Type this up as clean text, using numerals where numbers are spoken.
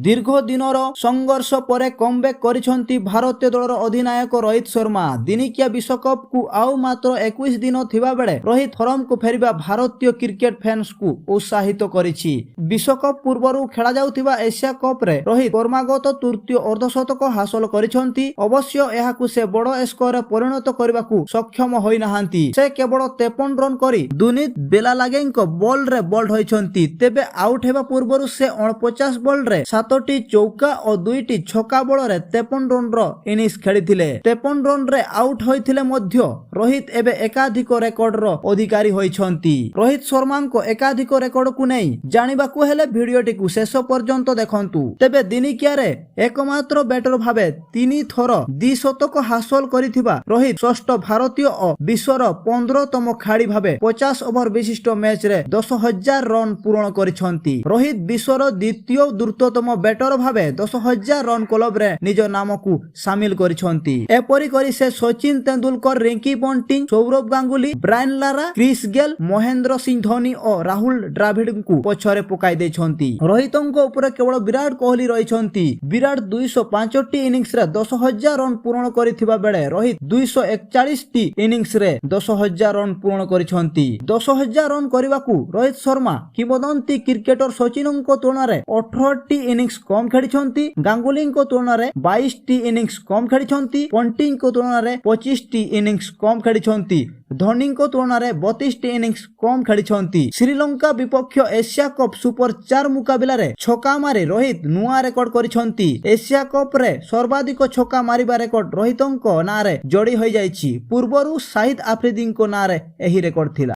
दीर्घ दिनर संघर्ष पर कमबैक करिसेंती भारतीय दलर अधिनायक रोहित शर्मा। दिनिकिया विश्वकप को आउ मात्र 21 दिन थिबा बेले रोहित फॉर्म को फेरिबा भारतीय क्रिकेट फैंस को उत्साहित करिछि। विश्वकप पूर्वरु खेला जाउथिबा एशिया कप रे रोहित क्रमागत तृतीय अर्धशतक हासिल करिसेंती। अवश्य एहाकु से बड़ स्कोर परिणत करबाकू सक्षम होई नाहांती। से केवल 53 रन करी दुनित बेलालागेंक बॉल रे बोल्ड होइछंती। तेबे आउट हेबा पूर्वरु से 49 बॉल रे 7टी चौका और 2टी छक्का बल रे 53 रन रो इनिंग्स खेलिथिले। 53 रन रे आउट होइथिले मध्य रोहित एबे एकाधिक रेकर्ड रो अधिकारी होइछंती। रोहित शर्मा को एकाधिक रेकर्ड को नै जानिबाकू हेले भिडियोटी को शेष पर्यंत देखंतु। तेबे दिनिकिया रे एकमात्र बैटर भाबे 3 थर द्विशतक हासिल करिथिबा रोहित षष्ठ भारतीय और विश्वर 15तम खेलाड़ी भाबे 50 ओवर विशिष्ट मैच रे 10,000 रन पूर्ण करिछंती। रोहित विश्वर द्वितीय द्रुततम बैटर भाबे 10,000 रन क्लब रे निज नाम को शामिल करिछंती। एपरि करी से Sachin Tendulkar, Ricky Ponting, Sourav Ganguly, Brian Lara, Chris Gayle, Mahendra Singh Dhoni और राहुल द्रविड़ को पछरे पकाई दैछंती। रोहितंको ऊपर केवल विराट कोहली रहिछंती। विराट 205टी इनिंग्स रे 10,000 रन पूर्ण करिथिबा बेले रोहित 241टी इनिंग्स रे 10,000 रन पूर्ण करिछंती। 10,000 रन करबाकू रोहित शर्मा किंवदंती क्रिकेटर सचिनंको तुलना रे 18टी इनिंग्स कम खेलिछंती। गांगुली को तुलना रे 22टी इनिंग्स कम खेलिछंती। पॉन्टिंग को तुलना रे 25टी इनिंग्स कम खेलिछंती। धोनी को तुलना रे 32टी इनिंग्स कम खेलिछंती। श्रीलंका विपक्ष एशिया कप सुपर 4 मुकाबिला रे छक्का मारी रोहित नुआ रेकर्ड करिछंती। एशिया कप रे सर्वाधिक छक्का मारिबा रेकर्ड रोहितंको नारे जोड़ी होई जायछि। पूर्वरु शाहिद आफ्रिदींको नारे एही रेकर्ड थिला।